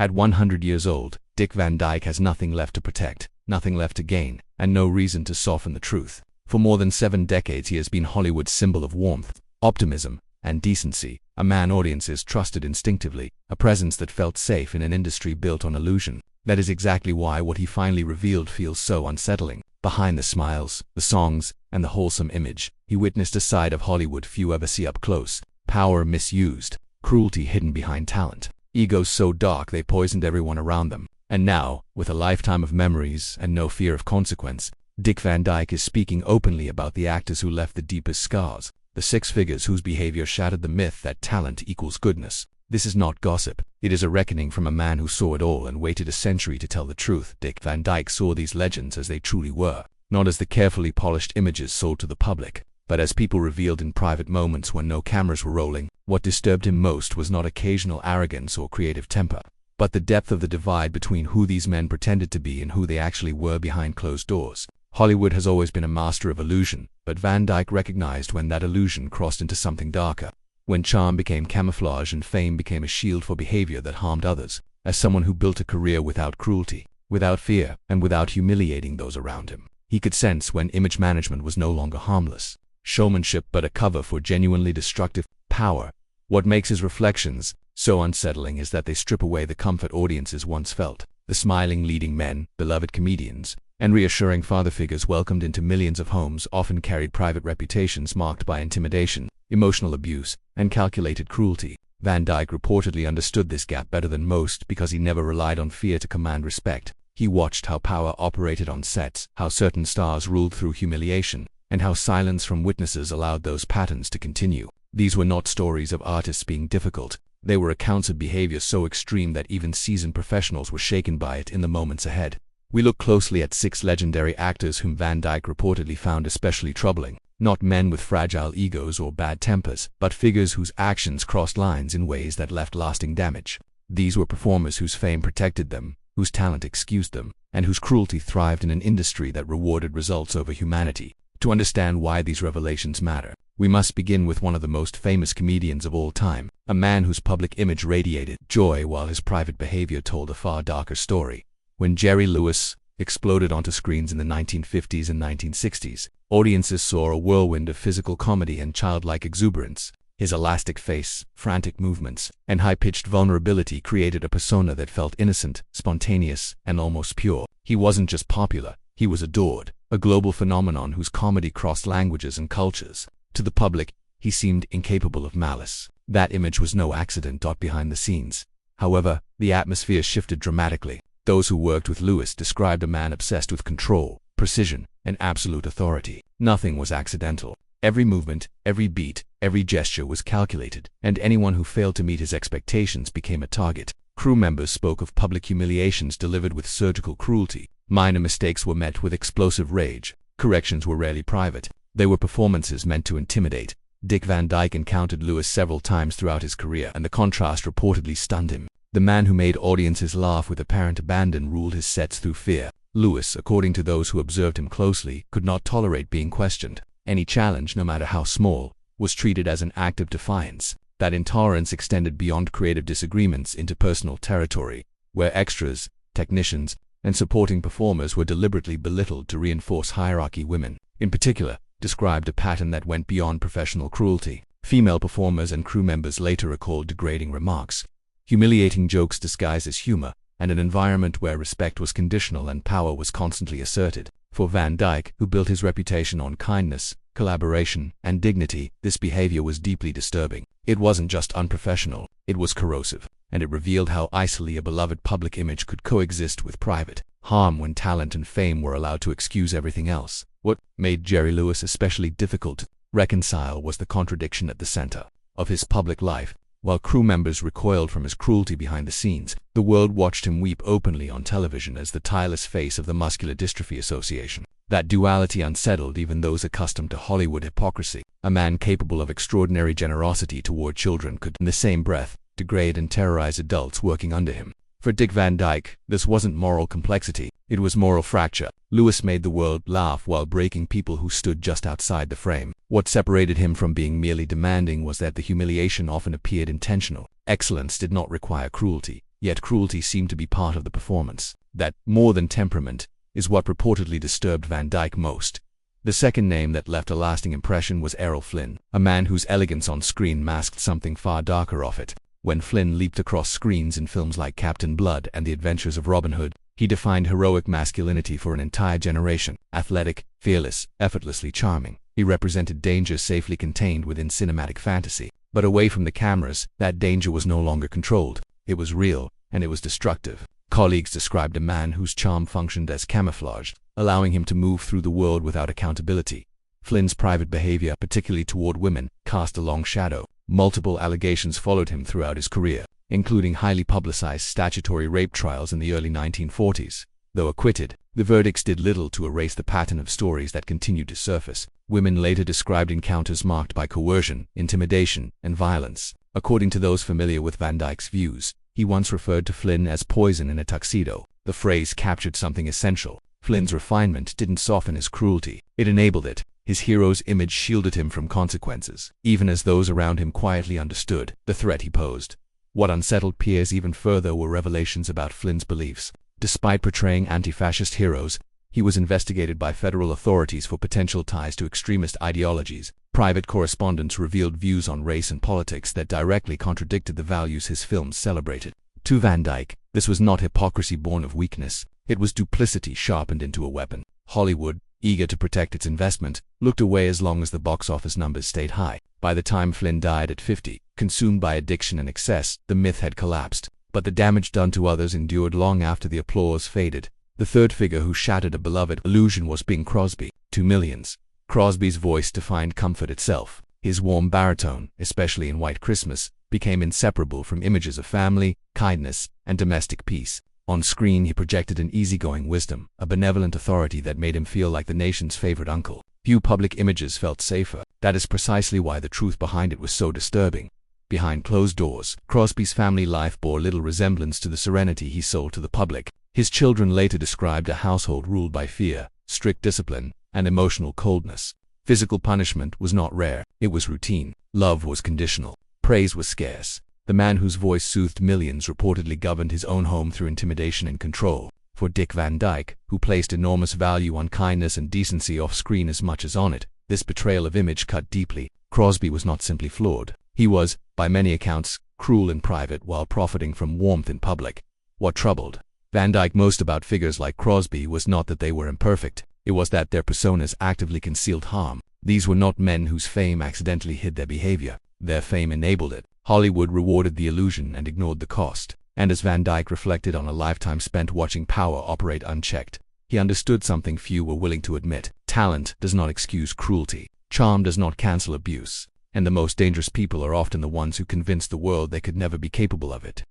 At 100 years old, Dick Van Dyke has nothing left to protect, nothing left to gain, and no reason to soften the truth. For more than 7 decades he has been Hollywood's symbol of warmth, optimism, and decency, a man audiences trusted instinctively, a presence that felt safe in an industry built on illusion. That is exactly why what he finally revealed feels so unsettling. Behind the smiles, the songs, and the wholesome image, he witnessed a side of Hollywood few ever see up close: power misused, cruelty hidden behind talent, egos so dark they poisoned everyone around them. And now, with a lifetime of memories and no fear of consequence, Dick Van Dyke is speaking openly about the actors who left the deepest scars, the 6 figures whose behavior shattered the myth that talent equals goodness. This is not gossip. It is a reckoning from a man who saw it all and waited a century to tell the truth. Dick Van Dyke saw these legends as they truly were, not as the carefully polished images sold to the public, but as people revealed in private moments when no cameras were rolling. What disturbed him most was not occasional arrogance or creative temper, but the depth of the divide between who these men pretended to be and who they actually were behind closed doors. Hollywood has always been a master of illusion, but Van Dyke recognized when that illusion crossed into something darker, when charm became camouflage and fame became a shield for behavior that harmed others. As someone who built a career without cruelty, without fear, and without humiliating those around him, he could sense when image management was no longer harmless showmanship but a cover for genuinely destructive power. What makes his reflections so unsettling is that they strip away the comfort audiences once felt. The smiling leading men, beloved comedians, and reassuring father figures welcomed into millions of homes often carried private reputations marked by intimidation, emotional abuse, and calculated cruelty. Van Dyke reportedly understood this gap better than most because he never relied on fear to command respect. He watched how power operated on sets, how certain stars ruled through humiliation, and how silence from witnesses allowed those patterns to continue. These were not stories of artists being difficult. They were accounts of behavior so extreme that even seasoned professionals were shaken by it in the moments ahead. We look closely at 6 legendary actors whom Van Dyke reportedly found especially troubling. Not men with fragile egos or bad tempers, but figures whose actions crossed lines in ways that left lasting damage. These were performers whose fame protected them, whose talent excused them, and whose cruelty thrived in an industry that rewarded results over humanity. To understand why these revelations matter, we must begin with one of the most famous comedians of all time, a man whose public image radiated joy while his private behavior told a far darker story. When Jerry Lewis exploded onto screens in the 1950s and 1960s, audiences saw a whirlwind of physical comedy and childlike exuberance. His elastic face, frantic movements, and high-pitched vulnerability created a persona that felt innocent, spontaneous, and almost pure. He wasn't just popular, he was adored, a global phenomenon whose comedy crossed languages and cultures. To the public, he seemed incapable of malice. That image was no accident. Behind the scenes, however, the atmosphere shifted dramatically. Those who worked with Lewis described a man obsessed with control, precision, and absolute authority. Nothing was accidental. Every movement, every beat, every gesture was calculated, and anyone who failed to meet his expectations became a target. Crew members spoke of public humiliations delivered with surgical cruelty. Minor mistakes were met with explosive rage. Corrections were rarely private. They were performances meant to intimidate. Dick Van Dyke encountered Lewis several times throughout his career, and the contrast reportedly stunned him. The man who made audiences laugh with apparent abandon ruled his sets through fear. Lewis, according to those who observed him closely, could not tolerate being questioned. Any challenge, no matter how small, was treated as an act of defiance. That intolerance extended beyond creative disagreements into personal territory, where extras, technicians, and supporting performers were deliberately belittled to reinforce hierarchy. Women, in particular, described a pattern that went beyond professional cruelty. Female performers and crew members later recalled degrading remarks, humiliating jokes disguised as humor, and an environment where respect was conditional and power was constantly asserted. For Van Dyke, who built his reputation on kindness, collaboration, and dignity, this behavior was deeply disturbing. It wasn't just unprofessional, it was corrosive, and it revealed how easily a beloved public image could coexist with private harm when talent and fame were allowed to excuse everything else. What made Jerry Lewis especially difficult to reconcile was the contradiction at the center of his public life. While crew members recoiled from his cruelty behind the scenes, the world watched him weep openly on television as the tireless face of the Muscular Dystrophy Association. That duality unsettled even those accustomed to Hollywood hypocrisy. A man capable of extraordinary generosity toward children could, in the same breath, degrade and terrorize adults working under him. For Dick Van Dyke, this wasn't moral complexity, it was moral fracture. Lewis made the world laugh while breaking people who stood just outside the frame. What separated him from being merely demanding was that the humiliation often appeared intentional. Excellence did not require cruelty. yet cruelty seemed to be part of the performance. That, more than temperament, is what reportedly disturbed Van Dyke most. The second name that left a lasting impression was Errol Flynn, a man whose elegance on screen masked something far darker of it. When Flynn leaped across screens in films like Captain Blood and The Adventures of Robin Hood, he defined heroic masculinity for an entire generation. Athletic, fearless, effortlessly charming, he represented danger safely contained within cinematic fantasy. But away from the cameras, that danger was no longer controlled. It was real, and it was destructive. Colleagues described a man whose charm functioned as camouflage, allowing him to move through the world without accountability. Flynn's private behavior, particularly toward women, cast a long shadow. Multiple allegations followed him throughout his career, including highly publicized statutory rape trials in the early 1940s. Though acquitted, the verdicts did little to erase the pattern of stories that continued to surface. Women later described encounters marked by coercion, intimidation, and violence. According to those familiar with Van Dyke's views, he once referred to Flynn as poison in a tuxedo. The phrase captured something essential. Flynn's refinement didn't soften his cruelty, it enabled it. His hero's image shielded him from consequences, even as those around him quietly understood the threat he posed. What unsettled peers even further were revelations about Flynn's beliefs. Despite portraying anti-fascist heroes, he was investigated by federal authorities for potential ties to extremist ideologies. Private correspondence revealed views on race and politics that directly contradicted the values his films celebrated. To Van Dyke, this was not hypocrisy born of weakness, it was duplicity sharpened into a weapon. Hollywood, eager to protect its investment, looked away as long as the box office numbers stayed high. By the time Flynn died at 50, consumed by addiction and excess, the myth had collapsed. But the damage done to others endured long after the applause faded. The third figure who shattered a beloved illusion was Bing Crosby. To millions, Crosby's voice defined comfort itself. His warm baritone, especially in White Christmas, became inseparable from images of family, kindness, and domestic peace. On screen he projected an easygoing wisdom, a benevolent authority that made him feel like the nation's favorite uncle. Few public images felt safer. That is precisely why the truth behind it was so disturbing. Behind closed doors, Crosby's family life bore little resemblance to the serenity he sold to the public. His children later described a household ruled by fear, strict discipline, and emotional coldness. Physical punishment was not rare, it was routine. Love was conditional. Praise was scarce. The man whose voice soothed millions reportedly governed his own home through intimidation and control. For Dick Van Dyke, who placed enormous value on kindness and decency off-screen as much as on it, this betrayal of image cut deeply. Crosby was not simply flawed. He was, by many accounts, cruel in private while profiting from warmth in public. What troubled Van Dyke most about figures like Crosby was not that they were imperfect, it was that their personas actively concealed harm. These were not men whose fame accidentally hid their behavior. Their fame enabled it. Hollywood rewarded the illusion and ignored the cost. And as Van Dyke reflected on a lifetime spent watching power operate unchecked, he understood something few were willing to admit. Talent does not excuse cruelty. Charm does not cancel abuse. And the most dangerous people are often the ones who convince the world they could never be capable of it.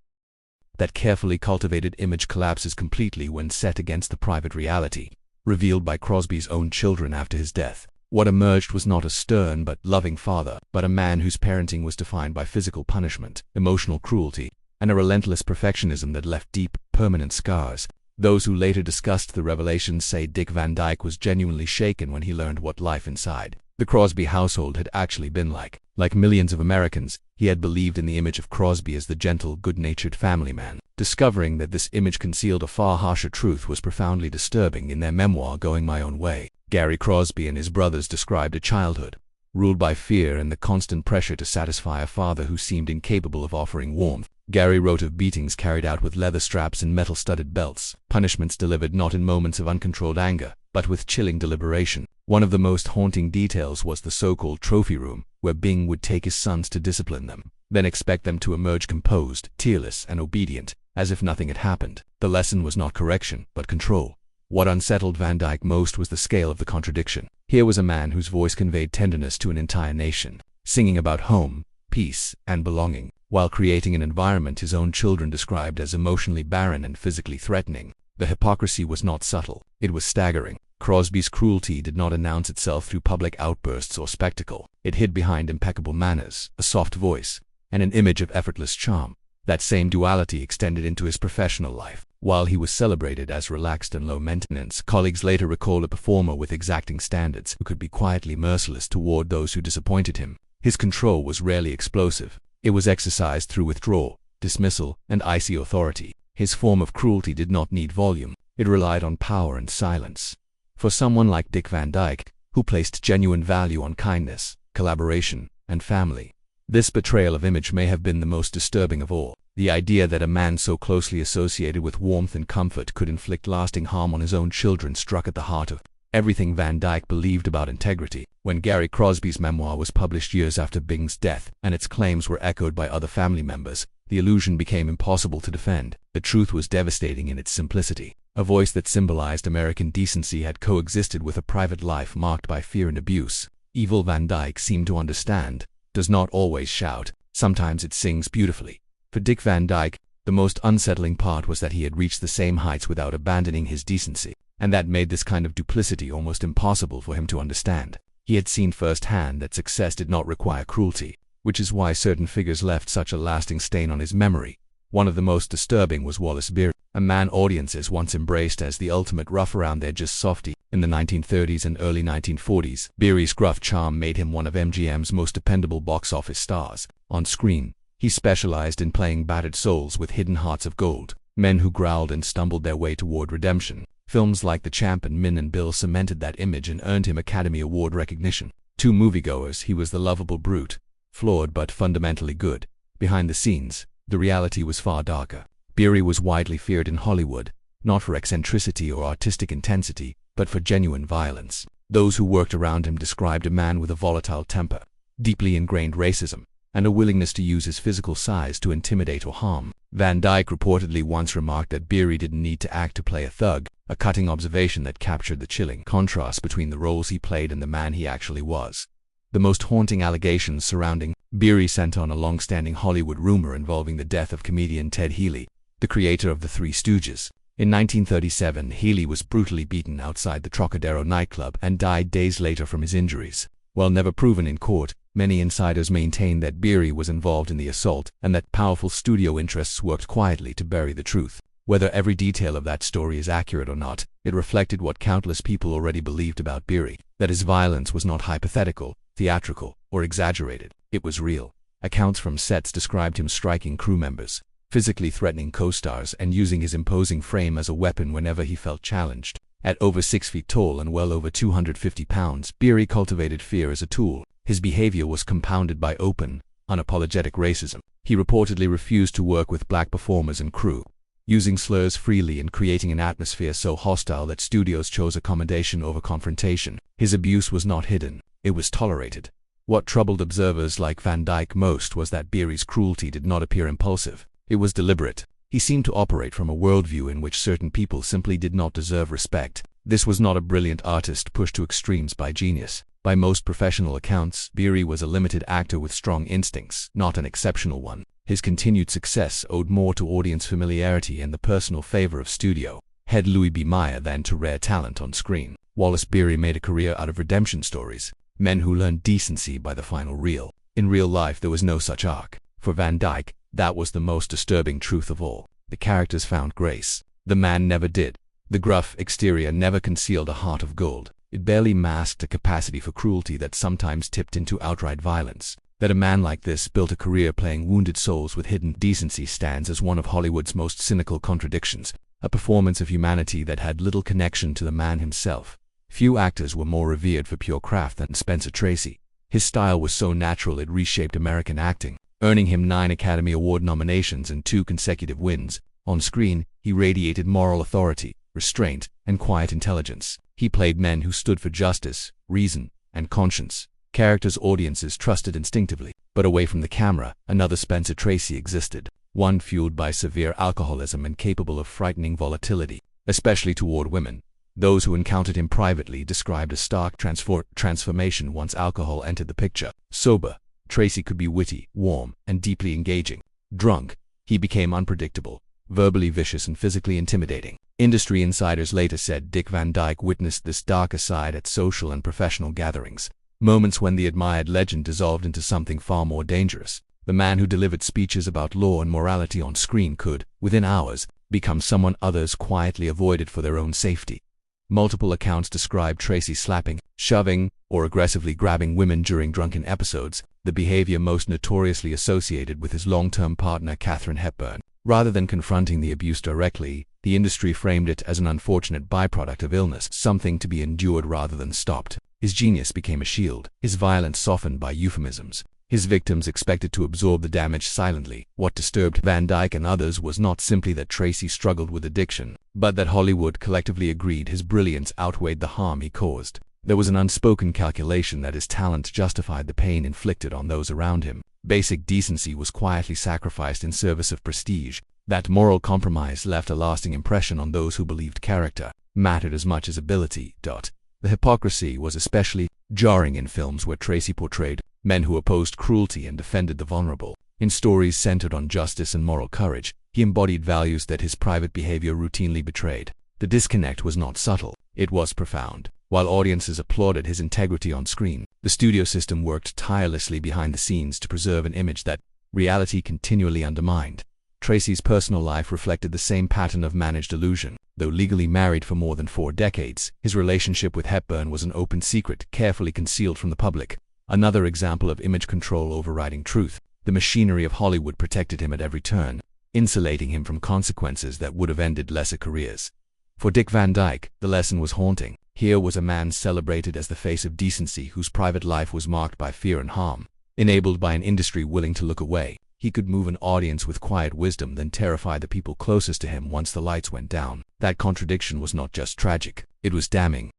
That carefully cultivated image collapses completely when set against the private reality, revealed by Crosby's own children after his death. What emerged was not a stern but loving father, but a man whose parenting was defined by physical punishment, emotional cruelty, and a relentless perfectionism that left deep, permanent scars. Those who later discussed the revelations say Dick Van Dyke was genuinely shaken when he learned what life inside the Crosby household had actually been like. Like millions of Americans, he had believed in the image of Crosby as the gentle, good-natured family man. Discovering that this image concealed a far harsher truth was profoundly disturbing. In their memoir, Going My Own Way, Gary Crosby and his brothers described a childhood ruled by fear and the constant pressure to satisfy a father who seemed incapable of offering warmth. Gary wrote of beatings carried out with leather straps and metal-studded belts, punishments delivered not in moments of uncontrolled anger, but with chilling deliberation. One of the most haunting details was the so-called trophy room, where Bing would take his sons to discipline them, then expect them to emerge composed, tearless, and obedient, as if nothing had happened. The lesson was not correction, but control. What unsettled Van Dyke most was the scale of the contradiction. Here was a man whose voice conveyed tenderness to an entire nation, singing about home, peace, and belonging, while creating an environment his own children described as emotionally barren and physically threatening. The hypocrisy was not subtle, it was staggering. Crosby's cruelty did not announce itself through public outbursts or spectacle. It hid behind impeccable manners, a soft voice, and an image of effortless charm. That same duality extended into his professional life. While he was celebrated as relaxed and low-maintenance, colleagues later recalled a performer with exacting standards who could be quietly merciless toward those who disappointed him. His control was rarely explosive. It was exercised through withdrawal, dismissal, and icy authority. His form of cruelty did not need volume. It relied on power and silence. For someone like Dick Van Dyke, who placed genuine value on kindness, collaboration, and family, this betrayal of image may have been the most disturbing of all. The idea that a man so closely associated with warmth and comfort could inflict lasting harm on his own children struck at the heart of everything Van Dyke believed about integrity. When Gary Crosby's memoir was published years after Bing's death, and its claims were echoed by other family members, the illusion became impossible to defend. The truth was devastating in its simplicity. A voice that symbolized American decency had coexisted with a private life marked by fear and abuse. Evil Van Dyke seemed to understand. Does not always shout. Sometimes it sings beautifully. For Dick Van Dyke, the most unsettling part was that he had reached the same heights without abandoning his decency, and that made this kind of duplicity almost impossible for him to understand. He had seen firsthand that success did not require cruelty, which is why certain figures left such a lasting stain on his memory. One of the most disturbing was Wallace Beery, a man audiences once embraced as the ultimate rough-around-the-edges softie. In the 1930s and early 1940s, Beery's gruff charm made him one of MGM's most dependable box office stars. On screen, he specialized in playing battered souls with hidden hearts of gold, men who growled and stumbled their way toward redemption. Films like The Champ and Min and Bill cemented that image and earned him Academy Award recognition. To moviegoers, he was the lovable brute, flawed but fundamentally good. Behind the scenes, the reality was far darker. Beery was widely feared in Hollywood, not for eccentricity or artistic intensity, but for genuine violence. Those who worked around him described a man with a volatile temper, deeply ingrained racism, and a willingness to use his physical size to intimidate or harm. Van Dyke reportedly once remarked that Beery didn't need to act to play a thug, a cutting observation that captured the chilling contrast between the roles he played and the man he actually was. The most haunting allegations surrounding Beery sent on a long-standing Hollywood rumor involving the death of comedian Ted Healy, the creator of the Three Stooges. In 1937, Healy was brutally beaten outside the Trocadero nightclub and died days later from his injuries. While never proven in court, many insiders maintained that Beery was involved in the assault and that powerful studio interests worked quietly to bury the truth. Whether every detail of that story is accurate or not, it reflected what countless people already believed about Beery, that his violence was not hypothetical, theatrical, or exaggerated. It was real. Accounts from sets described him striking crew members, physically threatening co-stars, and using his imposing frame as a weapon whenever he felt challenged. At over 6 feet tall and well over 250 pounds, Beery cultivated fear as a tool. His behavior was compounded by open, unapologetic racism. He reportedly refused to work with black performers and crew, using slurs freely and creating an atmosphere so hostile that studios chose accommodation over confrontation. His abuse was not hidden, it was tolerated. What troubled observers like Van Dyke most was that Beery's cruelty did not appear impulsive. It was deliberate. He seemed to operate from a worldview in which certain people simply did not deserve respect. This was not a brilliant artist pushed to extremes by genius. By most professional accounts, Beery was a limited actor with strong instincts, not an exceptional one. His continued success owed more to audience familiarity and the personal favor of studio head Louis B. Mayer than to rare talent on screen. Wallace Beery made a career out of redemption stories, men who learned decency by the final reel. In real life, there was no such arc. For Van Dyke, that was the most disturbing truth of all. The characters found grace. The man never did. The gruff exterior never concealed a heart of gold. It barely masked a capacity for cruelty that sometimes tipped into outright violence. That a man like this built a career playing wounded souls with hidden decency stands as one of Hollywood's most cynical contradictions, a performance of humanity that had little connection to the man himself. Few actors were more revered for pure craft than Spencer Tracy. His style was so natural it reshaped American acting, earning him 9 Academy Award nominations and 2 consecutive wins. On screen, he radiated moral authority, restraint, and quiet intelligence. He played men who stood for justice, reason, and conscience, characters audiences trusted instinctively. But away from the camera, another Spencer Tracy existed, one fueled by severe alcoholism and capable of frightening volatility, especially toward women. Those who encountered him privately described a stark transformation once alcohol entered the picture. Sober, Tracy could be witty, warm, and deeply engaging. Drunk, he became unpredictable, verbally vicious and physically intimidating. Industry insiders later said Dick Van Dyke witnessed this darker side at social and professional gatherings, moments when the admired legend dissolved into something far more dangerous. The man who delivered speeches about law and morality on screen could, within hours, become someone others quietly avoided for their own safety. Multiple accounts describe Tracy slapping, shoving, or aggressively grabbing women during drunken episodes, the behavior most notoriously associated with his long-term partner Katharine Hepburn. Rather than confronting the abuse directly, the industry framed it as an unfortunate byproduct of illness, something to be endured rather than stopped. His genius became a shield, his violence softened by euphemisms. His victims expected to absorb the damage silently. What disturbed Van Dyke and others was not simply that Tracy struggled with addiction, but that Hollywood collectively agreed his brilliance outweighed the harm he caused. There was an unspoken calculation that his talent justified the pain inflicted on those around him. Basic decency was quietly sacrificed in service of prestige. That moral compromise left a lasting impression on those who believed character mattered as much as ability. The hypocrisy was especially jarring in films where Tracy portrayed men who opposed cruelty and defended the vulnerable. In stories centered on justice and moral courage, he embodied values that his private behavior routinely betrayed. The disconnect was not subtle, it was profound. While audiences applauded his integrity on screen, the studio system worked tirelessly behind the scenes to preserve an image that reality continually undermined. Tracy's personal life reflected the same pattern of managed illusion. Though legally married for more than 4 decades, his relationship with Hepburn was an open secret, carefully concealed from the public. Another example of image control overriding truth. The machinery of Hollywood protected him at every turn, insulating him from consequences that would have ended lesser careers. For Dick Van Dyke, the lesson was haunting. Here was a man celebrated as the face of decency whose private life was marked by fear and harm. Enabled by an industry willing to look away, he could move an audience with quiet wisdom then terrify the people closest to him once the lights went down. That contradiction was not just tragic, it was damning.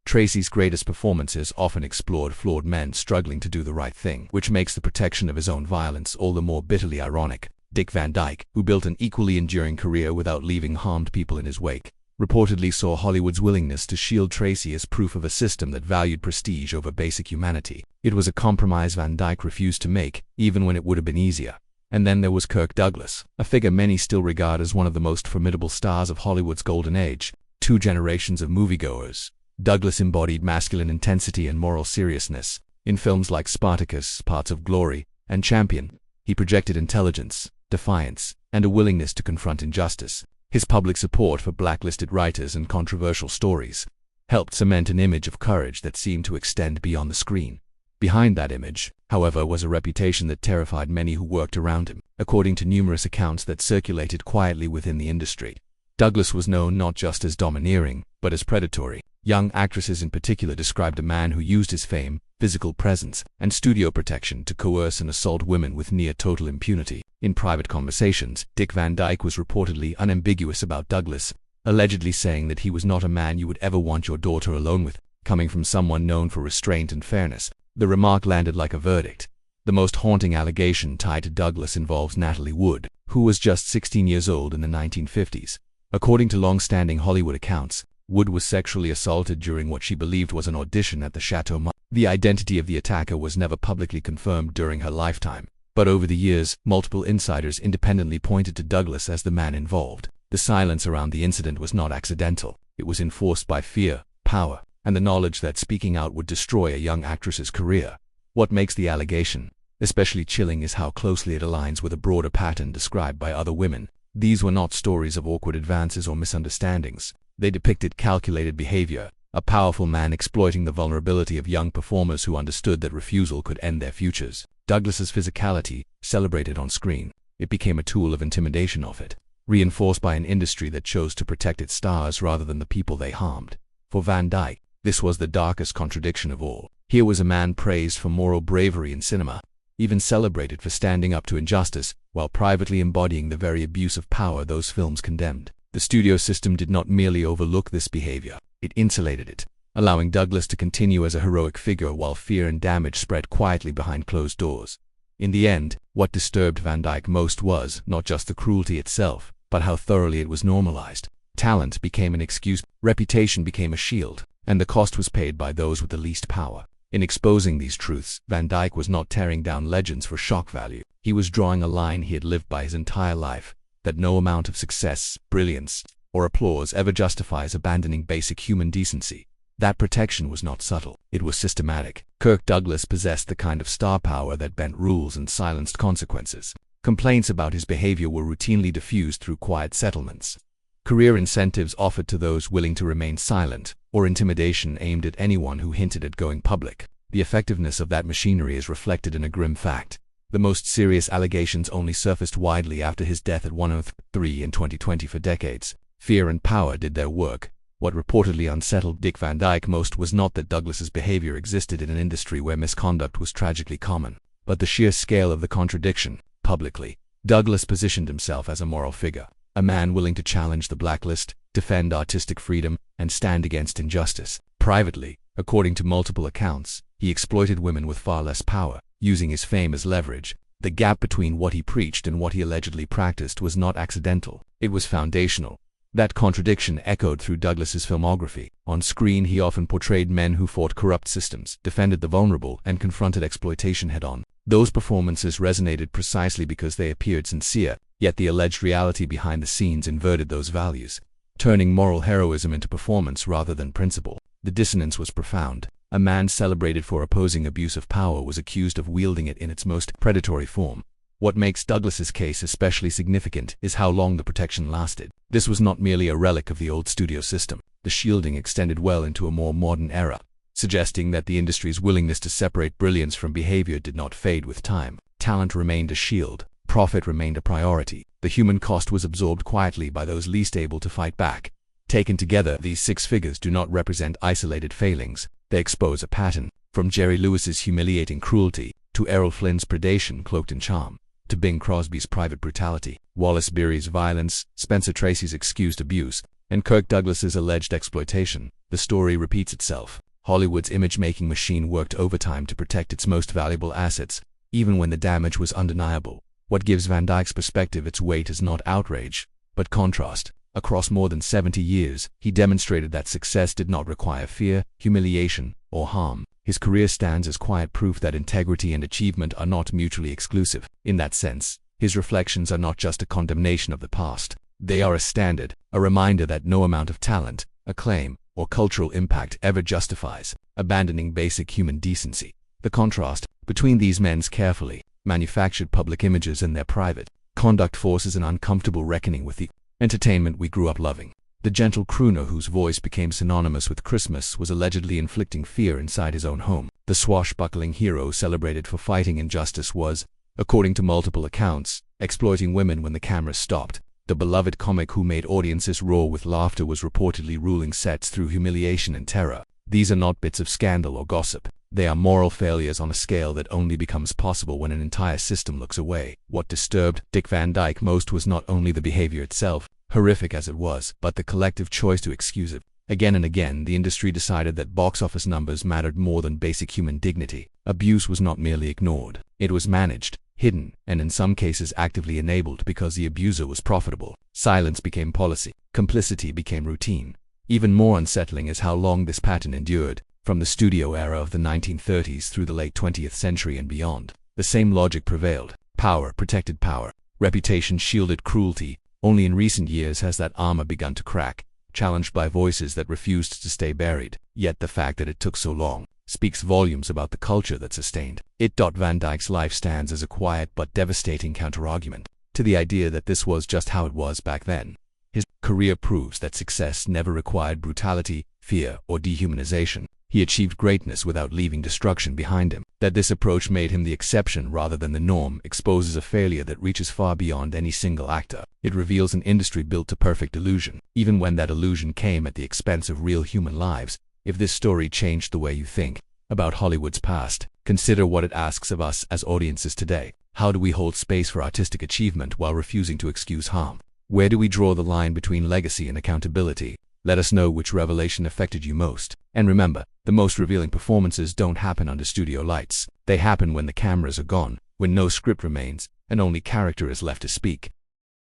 Tracy's greatest performances often explored flawed men struggling to do the right thing, which makes the protection of his own violence all the more bitterly ironic. Dick Van Dyke, who built an equally enduring career without leaving harmed people in his wake, reportedly saw Hollywood's willingness to shield Tracy as proof of a system that valued prestige over basic humanity. It was a compromise Van Dyke refused to make, even when it would have been easier. And then there was Kirk Douglas, a figure many still regard as one of the most formidable stars of Hollywood's golden age. 2 generations of moviegoers. Douglas embodied masculine intensity and moral seriousness. In films like Spartacus, Parts of Glory, and Champion, he projected intelligence, defiance, and a willingness to confront injustice. His public support for blacklisted writers and controversial stories helped cement an image of courage that seemed to extend beyond the screen. Behind that image, however, was a reputation that terrified many who worked around him. According to numerous accounts that circulated quietly within the industry, Douglas was known not just as domineering, but as predatory. Young actresses in particular described a man who used his fame, physical presence, and studio protection to coerce and assault women with near-total impunity. In private conversations, Dick Van Dyke was reportedly unambiguous about Douglas, allegedly saying that he was not a man you would ever want your daughter alone with. Coming from someone known for restraint and fairness, the remark landed like a verdict. The most haunting allegation tied to Douglas involves Natalie Wood, who was just 16 years old in the 1950s. According to long-standing Hollywood accounts, Wood was sexually assaulted during what she believed was an audition at the Chateau Marmont. The identity of the attacker was never publicly confirmed during her lifetime, but over the years, multiple insiders independently pointed to Douglas as the man involved. The silence around the incident was not accidental. It was enforced by fear, power, and the knowledge that speaking out would destroy a young actress's career. What makes the allegation especially chilling is how closely it aligns with a broader pattern described by other women. These were not stories of awkward advances or misunderstandings. They depicted calculated behavior, a powerful man exploiting the vulnerability of young performers who understood that refusal could end their futures. Douglas's physicality, celebrated on screen, it became a tool of intimidation of it, reinforced by an industry that chose to protect its stars rather than the people they harmed. For Van Dyke, this was the darkest contradiction of all. Here was a man praised for moral bravery in cinema, even celebrated for standing up to injustice, while privately embodying the very abuse of power those films condemned. The studio system did not merely overlook this behavior, it insulated it, allowing Douglas to continue as a heroic figure while fear and damage spread quietly behind closed doors. In the end, what disturbed Van Dyke most was not just the cruelty itself, but how thoroughly it was normalized. Talent became an excuse, reputation became a shield, and the cost was paid by those with the least power. In exposing these truths, Van Dyke was not tearing down legends for shock value. He was drawing a line he had lived by his entire life, that no amount of success, brilliance, or applause ever justifies abandoning basic human decency. That protection was not subtle, it was systematic. Kirk Douglas possessed the kind of star power that bent rules and silenced consequences. Complaints about his behavior were routinely diffused through quiet settlements. Career incentives offered to those willing to remain silent, or intimidation aimed at anyone who hinted at going public. The effectiveness of that machinery is reflected in a grim fact. The most serious allegations only surfaced widely after his death at 103 in 2020. For decades, fear and power did their work. What reportedly unsettled Dick Van Dyke most was not that Douglas's behavior existed in an industry where misconduct was tragically common, but the sheer scale of the contradiction. Publicly, Douglas positioned himself as a moral figure, a man willing to challenge the blacklist, defend artistic freedom, and stand against injustice. Privately, according to multiple accounts, he exploited women with far less power, using his fame as leverage. The gap between what he preached and what he allegedly practiced was not accidental, it was foundational. That contradiction echoed through Douglas's filmography. On screen, he often portrayed men who fought corrupt systems, defended the vulnerable, and confronted exploitation head-on. Those performances resonated precisely because they appeared sincere, yet the alleged reality behind the scenes inverted those values, turning moral heroism into performance rather than principle. The dissonance was profound. A man celebrated for opposing abuse of power was accused of wielding it in its most predatory form. What makes Douglas's case especially significant is how long the protection lasted. This was not merely a relic of the old studio system. The shielding extended well into a more modern era, suggesting that the industry's willingness to separate brilliance from behavior did not fade with time. Talent remained a shield. Profit remained a priority. The human cost was absorbed quietly by those least able to fight back. Taken together, these six figures do not represent isolated failings. They expose a pattern, from Jerry Lewis's humiliating cruelty, to Errol Flynn's predation cloaked in charm, to Bing Crosby's private brutality, Wallace Beery's violence, Spencer Tracy's excused abuse, and Kirk Douglas's alleged exploitation. The story repeats itself. Hollywood's image-making machine worked overtime to protect its most valuable assets, even when the damage was undeniable. What gives Van Dyke's perspective its weight is not outrage, but contrast. Across more than 70 years, he demonstrated that success did not require fear, humiliation, or harm. His career stands as quiet proof that integrity and achievement are not mutually exclusive. In that sense, his reflections are not just a condemnation of the past. They are a standard, a reminder that no amount of talent, acclaim, or cultural impact ever justifies abandoning basic human decency. The contrast between these men's carefully manufactured public images and their private conduct forces an uncomfortable reckoning with the entertainment we grew up loving. The gentle crooner whose voice became synonymous with Christmas was allegedly inflicting fear inside his own home. The swashbuckling hero celebrated for fighting injustice was, according to multiple accounts, exploiting women when the camera stopped. The beloved comic who made audiences roar with laughter was reportedly ruling sets through humiliation and terror. These are not bits of scandal or gossip. They are moral failures on a scale that only becomes possible when an entire system looks away. What disturbed Dick Van Dyke most was not only the behavior itself, horrific as it was, but the collective choice to excuse it. Again and again, the industry decided that box office numbers mattered more than basic human dignity. Abuse was not merely ignored. It was managed, hidden, and in some cases actively enabled because the abuser was profitable. Silence became policy. Complicity became routine. Even more unsettling is how long this pattern endured. From the studio era of the 1930s through the late 20th century and beyond, the same logic prevailed. Power protected power. Reputation shielded cruelty. Only in recent years has that armor begun to crack, challenged by voices that refused to stay buried. Yet the fact that it took so long speaks volumes about the culture that sustained it. Van Dyke's life stands as a quiet but devastating counterargument to the idea that this was just how it was back then. His career proves that success never required brutality, fear, or dehumanization. He achieved greatness without leaving destruction behind him. That this approach made him the exception rather than the norm exposes a failure that reaches far beyond any single actor. It reveals an industry built to perfect illusion, even when that illusion came at the expense of real human lives. If this story changed the way you think about Hollywood's past, consider what it asks of us as audiences today. How do we hold space for artistic achievement while refusing to excuse harm? Where do we draw the line between legacy and accountability? Let us know which revelation affected you most. And remember, the most revealing performances don't happen under studio lights. They happen when the cameras are gone, when no script remains, and only character is left to speak.